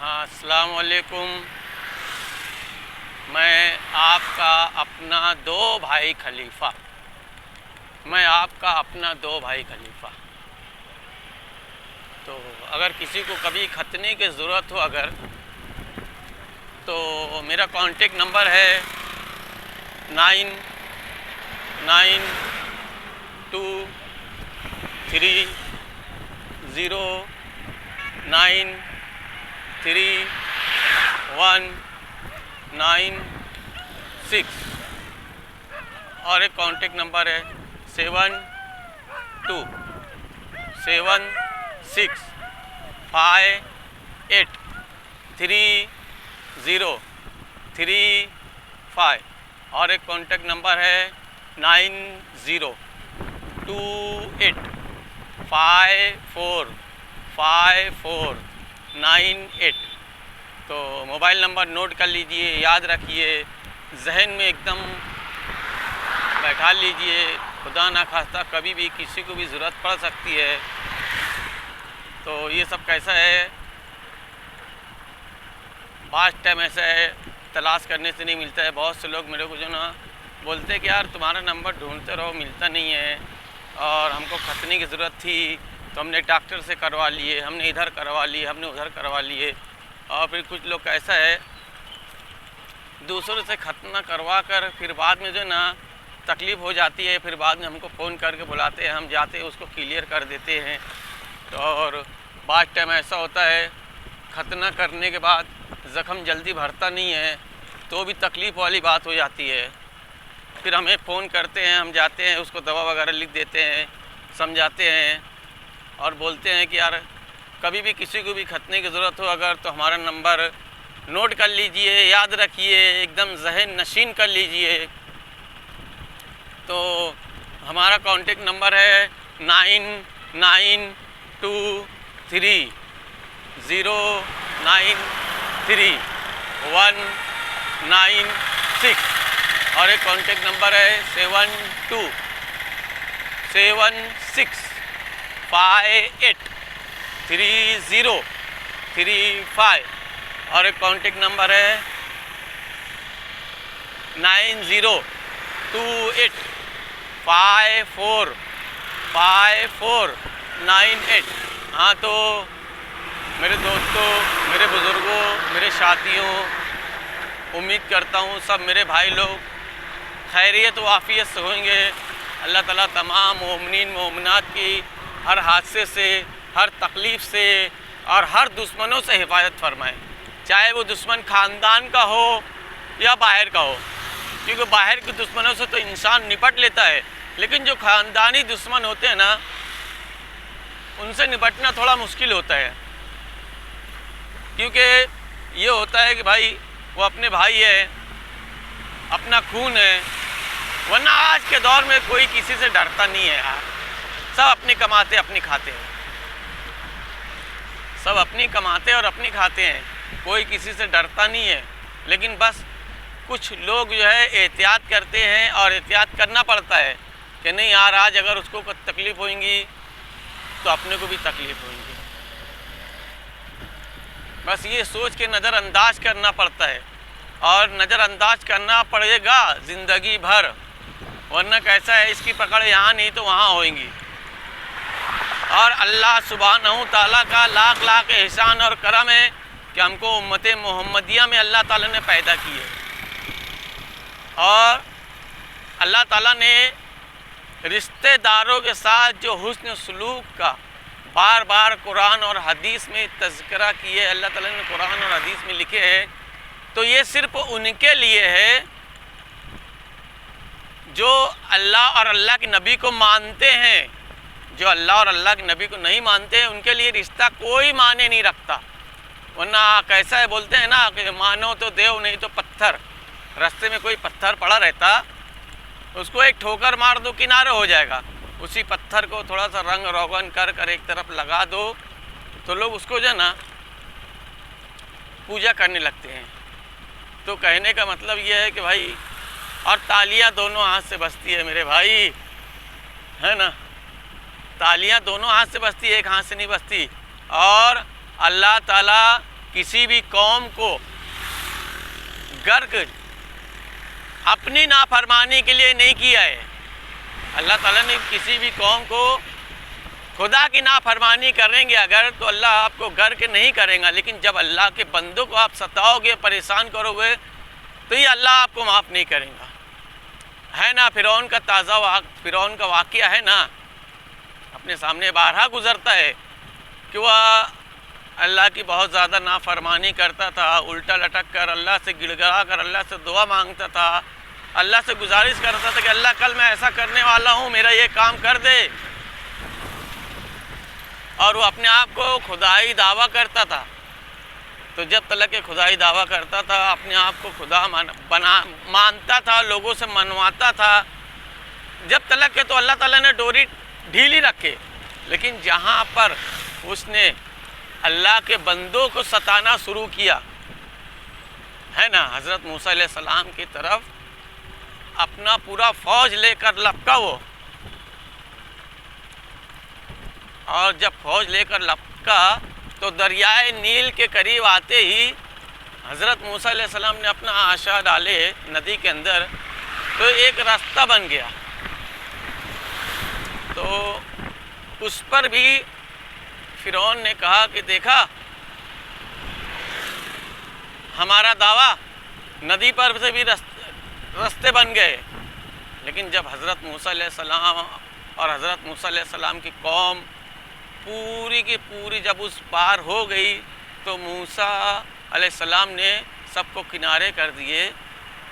ہاں، السلام علیکم۔ میں آپ کا اپنا دو بھائی خلیفہ تو اگر کسی کو کبھی ختنے کی ضرورت ہو تو میرا کانٹیکٹ نمبر ہے 9920300196 اور ایک کانٹیکٹ نمبر ہے 7276583035 اور ایک کانٹیکٹ نمبر ہے 9028545498 تو موبائل نمبر نوٹ کر لیجئے، یاد رکھیے، ذہن میں ایک دم بیٹھا لیجئے، خدا نہ خواستہ کبھی بھی کسی کو بھی ضرورت پڑ سکتی ہے۔ تو یہ سب کیسا ہے، بعض ٹائم ایسا ہے تلاش کرنے سے نہیں ملتا ہے۔ بہت سے لوگ میرے کو جو نا بولتے ہیں کہ یار تمہارا نمبر ڈھونڈتے رہو، ملتا نہیں ہے، اور ہم کو ختنے کی ضرورت تھی تو ہم نے ڈاکٹر سے کروا لیے، ہم نے ادھر کروا لیے، ہم نے ادھر کروا لیے، اور پھر کچھ لوگ ایسا ہے دوسروں سے ختنہ کروا کر پھر بعد میں جو نا تکلیف ہو جاتی ہے، پھر بعد میں ہم کو فون کر کے بلاتے ہیں، ہم جاتے ہیں اس کو کلیئر کر دیتے ہیں۔ اور بعض ٹائم ایسا ہوتا ہے ختنہ کرنے کے بعد زخم جلدی بھرتا نہیں ہے تو بھی تکلیف والی بات ہو جاتی ہے، پھر ہمیں فون کرتے ہیں، ہم جاتے ہیں، اس کو دوا وغیرہ لکھ دیتے ہیں، سمجھاتے ہیں اور بولتے ہیں کہ یار کبھی بھی کسی کو بھی ختنے کی ضرورت ہو تو ہمارا نمبر نوٹ کر لیجئے، یاد رکھیے، ایک دم ذہن نشین کر لیجئے۔ تو ہمارا کانٹیکٹ نمبر ہے 9920931196 اور ایک کانٹیکٹ نمبر ہے 7276583035 اور ایک کانٹیکٹ نمبر ہے 9028545498۔ ہاں، تو میرے دوستوں، میرے بزرگوں، میرے ساتھیوں، امید کرتا ہوں سب میرے بھائی لوگ خیریت و عافیت سے ہوں گے۔ اللہ تعالیٰ تمام مومنین مومنات کی ہر حادثے سے، ہر تکلیف سے اور ہر دشمنوں سے حفاظت فرمائے، چاہے وہ دشمن خاندان کا ہو یا باہر کا ہو، کیونکہ باہر کے دشمنوں سے تو انسان نپٹ لیتا ہے، لیکن جو خاندانی دشمن ہوتے ہیں نا ان سے نپٹنا تھوڑا مشکل ہوتا ہے، کیونکہ یہ ہوتا ہے کہ بھائی وہ اپنے بھائی ہے، اپنا خون ہے، ورنہ آج کے دور میں کوئی کسی سے ڈرتا نہیں ہے یار، سب اپنی کماتے اپنی کھاتے ہیں، سب اپنی کماتے اور اپنی کھاتے ہیں، کوئی کسی سے ڈرتا نہیں ہے۔ لیکن بس کچھ لوگ جو ہے احتیاط کرتے ہیں، اور احتیاط کرنا پڑتا ہے کہ نہیں یار آج اگر اس کو تکلیف ہوئیں گی تو اپنے کو بھی تکلیف ہوئیں گی، بس یہ سوچ کے نظر انداز کرنا پڑتا ہے، اور نظر انداز کرنا پڑے گا زندگی بھر، ورنہ کیسا ہے اس کی پکڑ یہاں نہیں تو وہاں ہوئیں گی۔ اور اللہ سبحانہ تعالیٰ کا لاکھ لاکھ احسان اور کرم ہے کہ ہم کو امت محمدیہ میں اللہ تعالیٰ نے پیدا کی ہے، اور اللہ تعالیٰ نے رشتہ داروں کے ساتھ جو حسن سلوک کا بار بار قرآن اور حدیث میں تذکرہ کیے، اللہ تعالیٰ نے قرآن اور حدیث میں لکھے ہیں، تو یہ صرف ان کے لیے ہے جو اللہ اور اللہ کے نبی کو مانتے ہیں۔ جو اللہ اور اللہ کے نبی کو نہیں مانتے ہیں ان کے لیے رشتہ کوئی معنی نہیں رکھتا، ورنہ کیسا ہے بولتے ہیں نا کہ مانو تو دیو نہیں تو پتھر، راستے میں کوئی پتھر پڑا رہتا اس کو ایک ٹھوکر مار دو کنارے ہو جائے گا، اسی پتھر کو تھوڑا سا رنگ روغن کر ایک طرف لگا دو تو لوگ اس کو جو ہے نا پوجا کرنے لگتے ہیں۔ تو کہنے کا مطلب یہ ہے کہ بھائی، اور تالیاں دونوں ہاتھ سے بجتی ہے میرے بھائی، ہے نا، تالیاں دونوں ہاتھ سے بجتی ہے، ایک ہاتھ سے نہیں بجتی، اور اللہ تعالیٰ کسی بھی قوم کو غرق اپنی نافرمانی کے لیے نہیں کیا ہے۔ اللہ تعالیٰ نے کسی بھی قوم کو خدا کی نافرمانی کریں گے اگر تو اللہ آپ کو غرق نہیں کرے گا، لیکن جب اللہ کے بندوں کو آپ ستاؤ گے، پریشان کرو گے، تو یہ اللہ آپ کو معاف نہیں کرے گا۔ ہے نا فرعون کا فرعون کا واقعہ ہے نا، اپنے سامنے بارہا گزرتا ہے کہ وہ اللہ کی بہت زیادہ نافرمانی کرتا تھا، الٹا لٹک کر اللہ سے گڑ گڑا کر اللہ سے دعا مانگتا تھا، اللہ سے گزارش کرتا تھا کہ اللہ کل میں ایسا کرنے والا ہوں، میرا یہ کام کر دے، اور وہ اپنے آپ کو خدائی دعویٰ کرتا تھا۔ تو جب تلک کہ خدائی دعویٰ کرتا تھا، اپنے آپ کو خدا مانتا تھا، لوگوں سے منواتا تھا، جب تلک کہ تو اللہ تعالیٰ نے ڈوری ڈھیلی رکھے، لیکن جہاں پر اس نے اللہ کے بندوں کو ستانا شروع کیا ہے نا، حضرت موسیٰ علیہ السلام کی طرف اپنا پورا فوج لے کر لپکا وہ، اور جب فوج لے کر لپکا تو دریائے نیل کے قریب آتے ہی حضرت موسیٰ علیہ السلام نے اپنا عصا ڈالے ندی کے اندر، تو ایک راستہ بن گیا۔ تو اس پر بھی فرعون نے کہا کہ دیکھا ہمارا دعویٰ، ندی پر سے بھی راستے بن گئے، لیکن جب حضرت موسیٰ علیہ السلام اور حضرت موسیٰ علیہ السلام کی قوم پوری کی پوری جب اس پار ہو گئی تو موسیٰ علیہ السلام نے سب کو کنارے کر دیے۔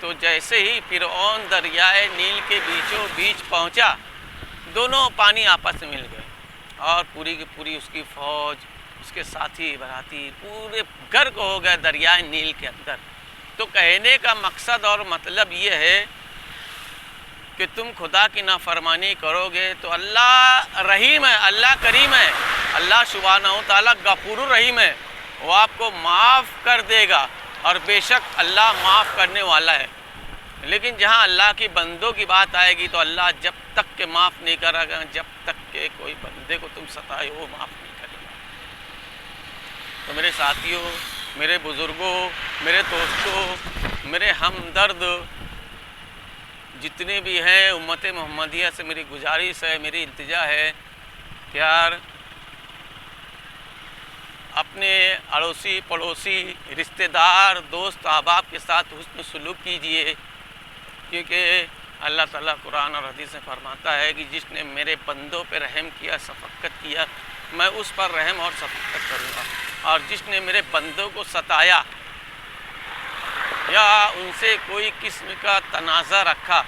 تو جیسے ہی فرعون دریائے نیل کے بیچوں بیچ پہنچا، دونوں پانی آپس میں مل گئے، اور پوری کی پوری اس کی فوج، اس کے ساتھی براتی پورے غرق ہو گئے دریائے نیل کے اندر۔ تو کہنے کا مقصد اور مطلب یہ ہے کہ تم خدا کی نافرمانی کرو گے تو اللہ رحیم ہے، اللہ کریم ہے، اللہ سبحانہ و تعالیٰ غفور الرحیم ہے، وہ آپ کو معاف کر دے گا، اور بے شک اللہ معاف کرنے والا ہے۔ لیکن جہاں اللہ کی بندوں کی بات آئے گی تو اللہ جب تک کہ معاف نہیں کرے گا، جب تک کہ کوئی بندے کو تم ستائے وہ معاف نہیں کرے گا۔ تو میرے ساتھیوں، میرے بزرگوں، میرے دوستوں، میرے ہمدرد جتنے بھی ہیں، امت محمدیہ سے میری گزارش ہے، میری التجا ہے کہ یار اپنے اڑوسی پڑوسی رشتہ دار دوست احباب کے ساتھ حسن سلوک کیجئے، کیونکہ اللہ تعالیٰ قرآن اور حدیث میں فرماتا ہے کہ جس نے میرے بندوں پہ رحم کیا، شفقت کیا، میں اس پر رحم اور شفقت کروں گا، اور جس نے میرے بندوں کو ستایا یا ان سے کوئی قسم کا تنازع رکھا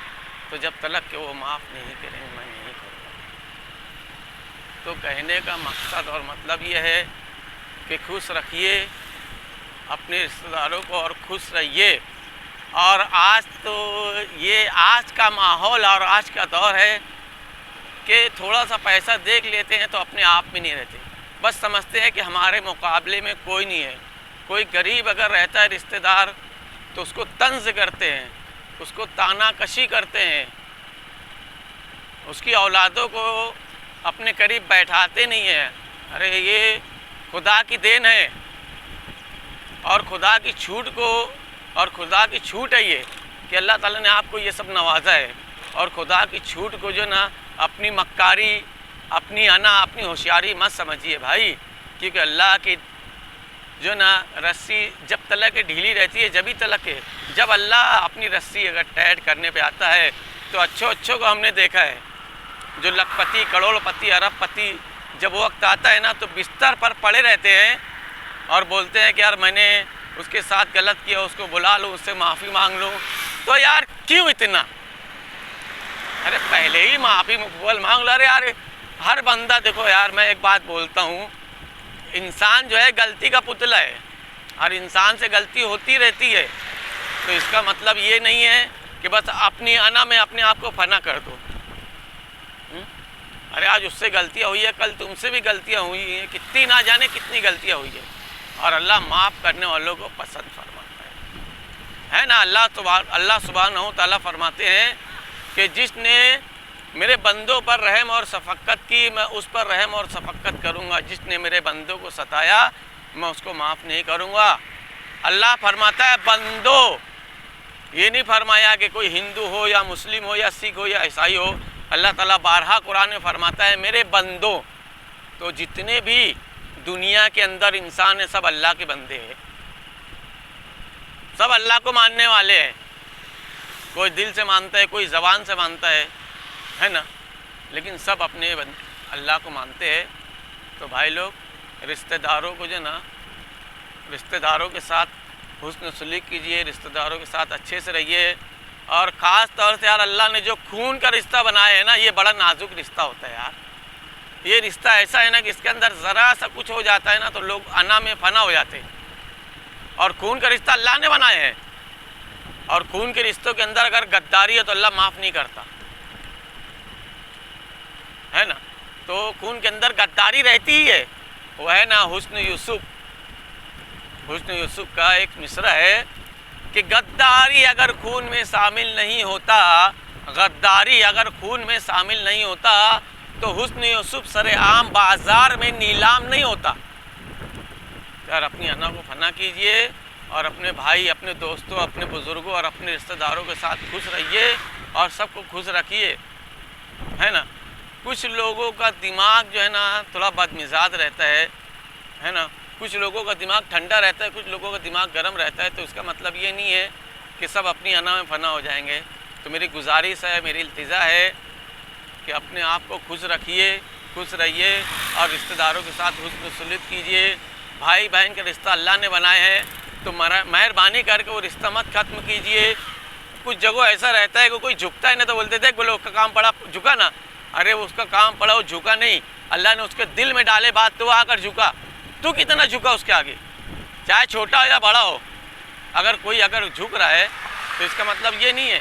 تو جب تلک کہ وہ معاف نہیں کریں گے میں نہیں کروں گا۔ تو کہنے کا مقصد اور مطلب یہ ہے کہ خوش رکھیے اپنے رشتہ داروں کو اور خوش رہیے۔ اور آج تو یہ آج کا ماحول اور آج کا دور ہے کہ تھوڑا سا پیسہ دیکھ لیتے ہیں تو اپنے آپ میں نہیں رہتے، بس سمجھتے ہیں کہ ہمارے مقابلے میں کوئی نہیں ہے۔ کوئی غریب اگر رہتا ہے رشتہ دار تو اس کو طنز کرتے ہیں، اس کو تانا کشی کرتے ہیں، اس کی اولادوں کو اپنے قریب بیٹھاتے نہیں ہیں۔ ارے یہ خدا کی دین ہے، اور خدا کی چھوٹ ہے یہ کہ اللہ تعالیٰ نے آپ کو یہ سب نوازا ہے، اور خدا کی چھوٹ کو جو نا اپنی مکاری، اپنی انا، اپنی ہوشیاری مت سمجھیے بھائی، کیونکہ اللہ کی جو نا رسی جب تلک ڈھیلی رہتی ہے جبھی تلک ہے۔ جب اللہ اپنی رسی اگر ٹائٹ کرنے پہ آتا ہے تو اچھوں کو ہم نے دیکھا ہے، جو لکھ پتی، کروڑ پتی، ارب پتی، جب وقت آتا ہے نا تو بستر پر پڑے رہتے ہیں اور بولتے ہیں کہ یار میں نے اس کے ساتھ غلط کیا، اس کو بلا لوں، اس سے معافی مانگ لوں۔ تو یار کیوں اتنا؟ ارے پہلے ہی معافی مانگ لو۔ ارے یار ہر بندہ، دیکھو یار میں ایک بات بولتا ہوں، انسان جو ہے غلطی کا پتلا ہے، ہر انسان سے غلطی ہوتی رہتی ہے، تو اس کا مطلب یہ نہیں ہے کہ بس اپنی انا میں اپنے آپ کو فنا کر دو۔ ارے آج اس سے غلطیاں ہوئی ہے، کل تم سے بھی غلطیاں ہوئی ہیں، کتنی نہ جانے کتنی غلطیاں ہوئی ہیں، اور اللہ معاف کرنے والوں کو پسند فرماتا ہے نا۔ اللہ سبحانہ و تعالیٰ فرماتے ہیں کہ جس نے میرے بندوں پر رحم اور شفقت کی، میں اس پر رحم اور شفقت کروں گا، جس نے میرے بندوں کو ستایا میں اس کو معاف نہیں کروں گا۔ اللہ فرماتا ہے بندو، یہ نہیں فرمایا کہ کوئی ہندو ہو یا مسلم ہو یا سکھ ہو یا عیسائی ہو۔ اللہ تعالیٰ بارہا قرآن میں فرماتا ہے میرے بندوں، تو جتنے بھی دنیا کے اندر انسان ہیں سب اللہ کے بندے ہیں، سب اللہ کو ماننے والے ہیں۔ کوئی دل سے مانتا ہے، کوئی زبان سے مانتا ہے نا، لیکن سب اپنے اللہ کو مانتے ہیں۔ تو بھائی لوگ رشتہ داروں کو جو نا، رشتہ داروں کے ساتھ حسن سلوک کیجئے، رشتہ داروں کے ساتھ اچھے سے رہیے، اور خاص طور سے یار اللہ نے جو خون کا رشتہ بنایا ہے نا، یہ بڑا نازک رشتہ ہوتا ہے یار۔ یہ رشتہ ایسا ہے نا کہ اس کے اندر ذرا سا کچھ ہو جاتا ہے نا تو لوگ انا میں فنا ہو جاتے ہیں، اور خون کا رشتہ اللہ نے بنایا ہے، اور خون کے رشتوں کے اندر اگر غداری ہے تو اللہ معاف نہیں کرتا ہے نا۔ تو خون کے اندر غداری رہتی ہی ہے، وہ ہے نا حسن یوسف۔ حسن یوسف کا ایک مصرع ہے کہ غداری اگر خون میں شامل نہیں ہوتا، غداری اگر خون میں شامل نہیں ہوتا تو حسن یوسف سر عام بازار میں نیلام نہیں ہوتا۔ یار اپنی انا کو فنا کیجئے، اور اپنے بھائی، اپنے دوستوں، اپنے بزرگوں اور اپنے رشتہ داروں کے ساتھ خوش رہیے، اور سب کو خوش رکھیے، ہے نا۔ کچھ لوگوں کا دماغ جو ہے نا تھوڑا بد مزاج رہتا ہے نا، کچھ لوگوں کا دماغ ٹھنڈا رہتا ہے، کچھ لوگوں کا دماغ گرم رہتا ہے، تو اس کا مطلب یہ نہیں ہے کہ سب اپنی انا میں فنا ہو جائیں گے۔ تو میری گزارش ہے، میری التجا ہے کہ اپنے آپ کو خوش رکھیے، خوش رہیے، اور رشتہ داروں کے ساتھ حسن سلوک کیجئے۔ بھائی بہن کا رشتہ اللہ نے بنائے ہیں، تو مہربانی کر کے وہ رشتہ مت ختم کیجئے۔ کچھ جگہ ایسا رہتا ہے کہ کوئی جھکتا ہے نا تو بولتے تھے بولو اس کا کام پڑا جھکا نا، ارے اس کا کام پڑا وہ جھکا نہیں، اللہ نے اس کے دل میں ڈالے بات تو وہ آ کر جھکا۔ تو کتنا جھکا اس کے آگے، چاہے چھوٹا ہو یا بڑا ہو، اگر کوئی جھک رہا ہے تو اس کا مطلب یہ نہیں ہے